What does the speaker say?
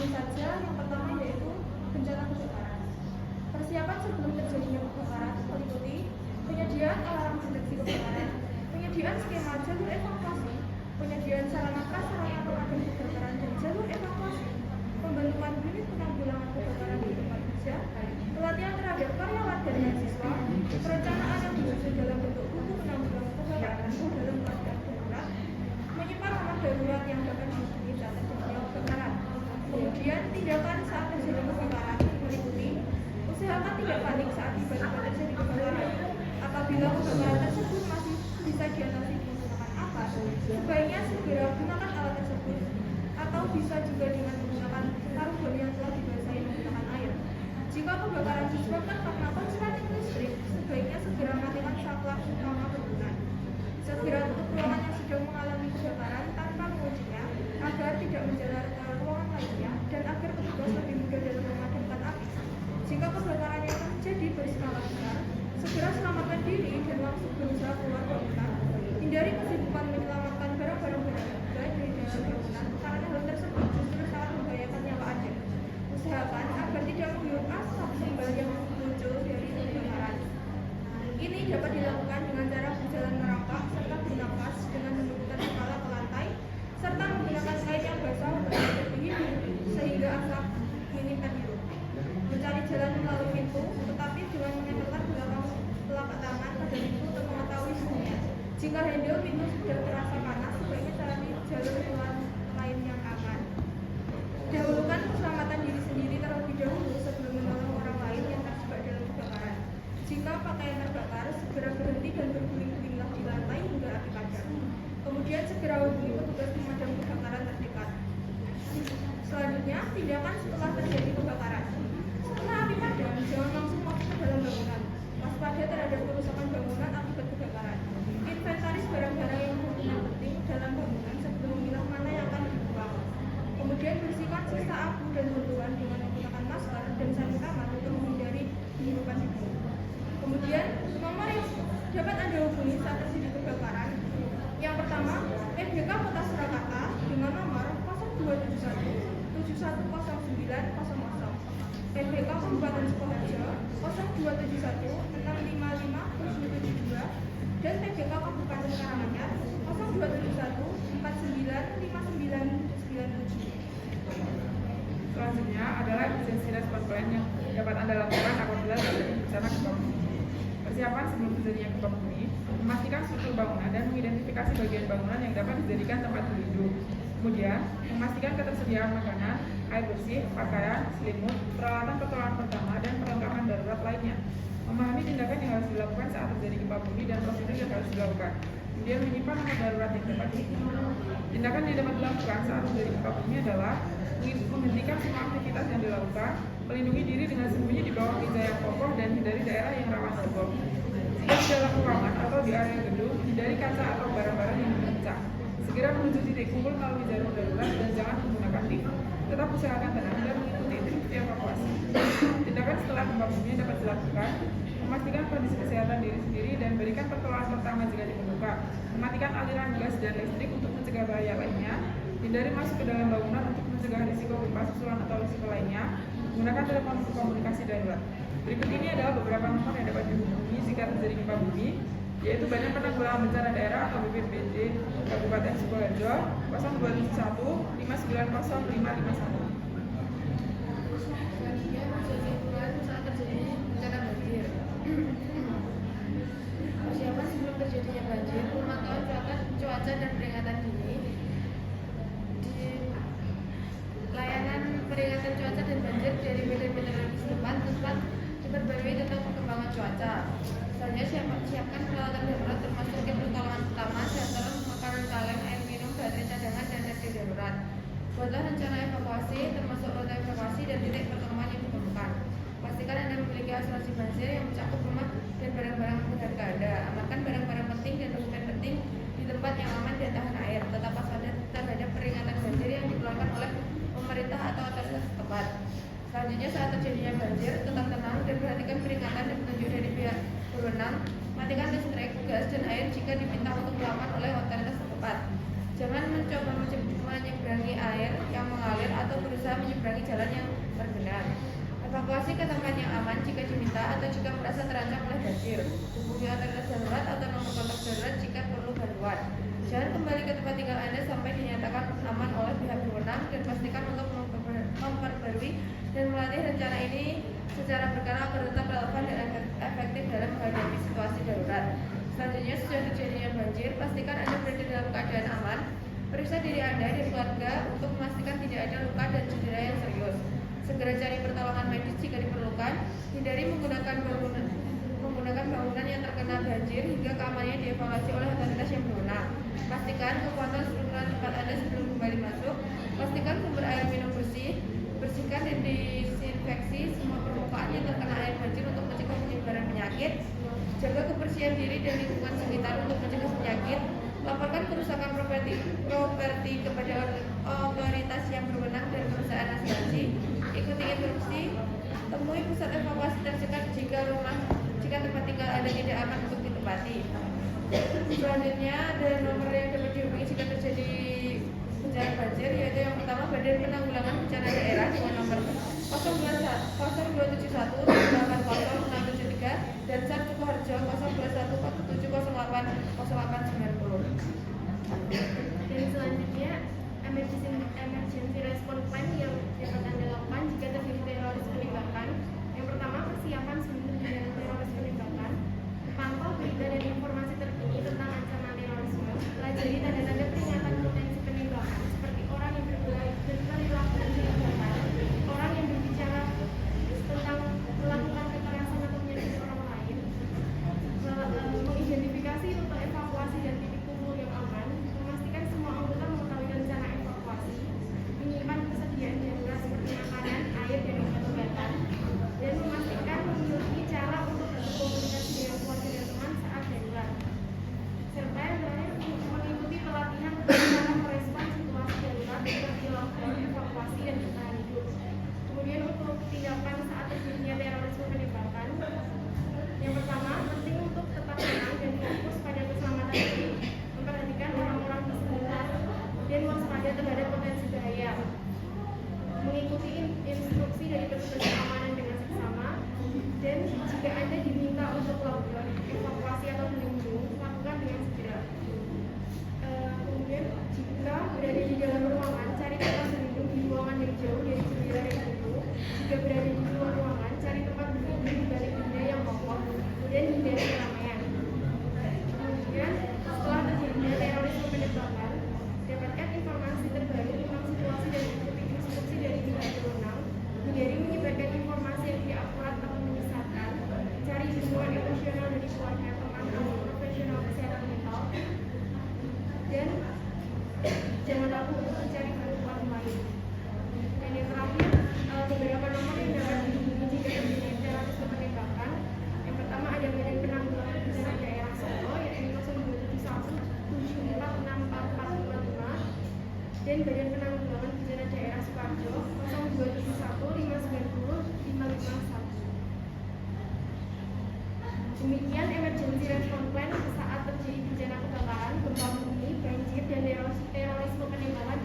Tentu saja yang pertama yaitu bencana kebakaran. Persiapan sebelum terjadinya kebakaran meliputi penyediaan alarm deteksi kebakaran, penyediaan skema jalur evakuasi, penyediaan sarana prasarana pemadam kebakaran dan jalur evakuasi, pembentukan unit penanggulangan kebakaran di tempat kerja, pelatihan terhadap karyawan dan mahasiswa, perencanaan yang disusun dalam bentuk buku penanggulangan kebakaran dalam keadaan darurat, menyimpan nomor darurat yang dapat dihubungi saat terjadinya kebakaran. Kemudian tindakan saat terjadi kebakaran meliputi usahakan tidak panik saat tiba-tiba terjadi kebakaran. Apabila kebakaran tersebut masih bisa diatasi menggunakan apa, sebaiknya segera gunakan alat tersebut atau bisa juga dengan menggunakan karung bom yang telah dibasahi menggunakan air. Jika kebakaran disebabkan karena korsleting listrik, sebaiknya segera matikan saklar utama bangunan. Segera tutup ruangan yang sedang mengalami kebakaran tanpa menguncinya agar tidak menjalar ke ruangan lainnya dan agar petugas lebih mudah dalam memadamkan api. Jika kebakaran yang terjadi berskala besar, segera selamatkan diri dan langsung berusaha keluar bangunan. Hindari kesibukan menyelamatkan barang-barang berharga dari dalam bangunan karena hal tersebut justru sangat membahayakan nyawa Anda. Usahakan agar tidak menghirup asap tebal yang muncul dari kebakaran. Ini dapat dilakukan dengan cara berjalan merangkak serta bernafas dengan menundukkan kepala ke lantai serta menggunakan kain yang basah untuk menutupi hidung sehingga asap minim terhirup. Mencari jalan melalui pintu, tetapi jangan menempelkan belakang telapak tangan pada pintu untuk mengetahui suhunya. Jika handle pintu sudah terasa panas, sebaiknya cari jalur keluar lain yang aman. Dahulukan keselamatan diri sendiri terlebih dahulu sebelum menolong orang lain yang terjebak dalam kebakaran. Jika pakaian terbakar, segera berhenti dan berguling-gulinglah di lantai hingga api padam. Kemudian segera hubungi petugas pemadam kebakaran terdekat. Selanjutnya, tindakan setelah terjadi kebakaran. Setelah api padam, jangan langsung masuk ke dalam bangunan. Waspada terhadap kerusakan bangunan akibat kebakaran. Inventaris barang-barang yang kemungkinan penting dalam bangunan sebelum memilah mana yang akan dibuang. Kemudian bersihkan sisa abu dan bantuan dengan menggunakan masker dan sarung tangan untuk menghindari hirupan debu. Kemudian, nomor yang dapat Anda hubungi saat terjadi kebakaran. Yang pertama, FBK Kota Surakarta dengan nomor 0271 710900, FBK Kabupaten Sukoharjo 0271 655 772, dan PBK Kabupaten Karanganyar 0271 49 59 97. Selanjutnya adalah emergency response plan yang dapat Anda lakukan apabila terjadi bencana gempa bumi. Persiapan sebelum terjadinya gempa bumi, memastikan struktur bangunan dan mengidentifikasi bagian bangunan yang dapat dijadikan tempat berlindung. Kemudian, memastikan ketersediaan makanan, air bersih, pakaian, selimut, peralatan pertolongan pertama, dan perlengkapan darurat lainnya. Memahami tindakan yang harus dilakukan saat terjadi gempa bumi dan prosedur yang harus dilakukan. Kemudian menyimpan nomor darurat yang dapat dihubungi. Tindakan yang dapat dilakukan saat terjadi gempa bumi adalah menghentikan semua aktivitas yang dilakukan, melindungi diri dengan sembunyi di bawah meja yang kokoh dan hindari daerah yang rawan terbom. Jika di dalam ruangan atau di area gedung, hindari kaca atau barang-barang yang berpecah. Segera menuju titik kumpul melalui jalur darurat dan jangan menggunakan lift. Tetap usahakan tenang dan mengikuti instruksi evakuasi. Tindakan setelah gempa bumi yang dapat dilakukan: memastikan kondisi kesehatan diri sendiri dan berikan pertolongan pertama jika diperlukan. Mematikan aliran gas dan listrik untuk mencegah bahaya lainnya. Hindari masuk ke dalam bangunan untuk mencegah risiko gempa susulan atau risiko lainnya. Gunakan telepon untuk komunikasi darurat. Berikut ini adalah beberapa nomor yang dapat dihubungi jika terjadi gempa bumi, yaitu Badan Penanggulangan Bencana Daerah atau BPBD Kabupaten Sukoharjo 0271 590 551. Selanjutnya, saat terjadi bencana banjir. Persiapan sebelum terjadinya banjir, pemantauan cuaca dan peringatan dini. Di layanan peringatan cuaca dan banjir dari Badan Meteorologi setempat diperbarui tentang perkembangan cuaca. Selanjutnya, siapkan peralatan darurat termasuk kit pertolongan pertama, shelter, makanan kaleng, air minum, baterai cadangan, dan radio darurat. Buatlah rencana evakuasi, termasuk rute evakuasi dan titik pertemuan yang diperlukan. Pastikan Anda memiliki asuransi banjir yang mencakup rumah dan barang-barang berharga Anda. Amankan barang-barang penting dan dokumen penting di tempat yang aman dan tahan air. Tetap waspada terhadap peringatan banjir yang dikeluarkan oleh pemerintah atau otoritas setempat. Selanjutnya, saat terjadinya banjir, tetap tenang dan perhatikan peringatan dan petunjuk dari pihak berwenang. Matikan listrik, gas, dan air jika diminta untuk dilakukan oleh otoritas setempat. Jangan mencoba menyeberangi air yang mengalir atau berusaha menyeberangi ke tempat yang aman jika diminta atau jika merasa terancam oleh banjir. Hubungi otoritas darurat atau nomor kontak darurat jika perlu bantuan. Jangan kembali ke tempat tinggal Anda sampai dinyatakan aman oleh pihak berwenang dan pastikan untuk memperbarui dan melatih rencana ini secara berkala agar tetap relevan dan efektif dalam menghadapi situasi darurat. Selanjutnya, sudah terjadinya banjir, pastikan Anda berada dalam keadaan aman. Periksa diri Anda dan keluarga untuk memastikan tidak ada luka dan cedera yang serius. Segera cari pertolongan medis jika diperlukan. Hindari menggunakan bangunan yang terkena banjir hingga keamanannya dievaluasi oleh otoritas yang berwenang. Pastikan kekuatan struktural tempat Anda sebelum kembali masuk. Pastikan sumber air minum bersih. Bersihkan dan disinfeksi semua permukaan yang terkena air banjir untuk mencegah penyebaran penyakit. Jaga kebersihan diri dan lingkungan sekitar untuk mencegah penyakit. Laporkan kerusakan properti kepada otoritas yang berwenang dan perusahaan asuransi. Ikuti instruksi. Temui pusat evakuasi terdekat jika tempat tinggal Anda tidak aman untuk ditempati. Selanjutnya ada nomor yang dapat dihubungi jika terjadi bencana banjir, yaitu yang pertama Badan Penanggulangan Bencana Daerah dengan nomor 0271 673 dan SAR Sukoharjo 021470800890. Dan selanjutnya emergency response plan yang dapat Anda lakukan jika terjadi teroris penembakan. Yang pertama, persiapan sebelum terjadinya teroris penembakan. Pantau berita dan informasi terkini tentang ancaman terorisme. Pelajari tanda-tanda peringatan potensi penembakan seperti orang yang berperilaku mencurigakan, orang yang berbicara tentang melakukan kekerasan atau menyakiti orang lain, mengidentifikasi rute evakuasi dan titik kumpul yang aman, memastikan semua anggota mengetahui rencana evakuasi, menyimpan persediaan darurat seperti makanan, air, dan obat-obatan, dan memastikan memiliki cara untuk berkomunikasi dengan keluarga dan teman saat darurat. Serta yang terakhir, mengikuti pelatihan tentang cara merespon situasi darurat seperti lockdown, evakuasi, dan bertahan hidup. Kemudian untuk tindakan saat terjadinya terorisme penembakan, yang pertama, penting untuk tetap tenang dan fokus pada keselamatan diri, memperhatikan orang-orang di sekitar, dan waspada terhadap potensi bahaya. Mengikuti instruksi dari petugas keamanan dengan seksama, dan jika Anda diminta untuk lockdown, evakuasi atau berlindung, lakukan dengan segera. Kemudian, jika berada di dalam ruangan, cari tempat berlindung di ruangan yang jauh dari jendela dan pintu. Jika berada di luar ruangan, cari tempat berlindung di balik benda yang kokoh dan hindari keramaian. Kemudian, setelah terjadinya terorisme penembakan, dapatkan informasi terbaru tentang situasi dan ikuti instruksi dari pihak berwenang. Hindari menyebarkan informasi yang tidak akurat atau menyesatkan. Cari dukungan emosional dari keluarga, teman, atau profesional kesehatan mental. Dan jangan ragu untuk mencari bantuan lain. Dan yang terakhir, beberapa nomor yang dapat dihubungi jika terjadi terorisme penembakan. Yang pertama ada Badan Penanggulangan Bencana Daerah Solo, yaitu 0271 746445, dan Badan Penanggulangan Bencana Daerah Sukoharjo 0271 590 551. Demikian emergency response plan saat terjadi bencana kebakaran, gempa bumi, banjir, dan terorisme penembakan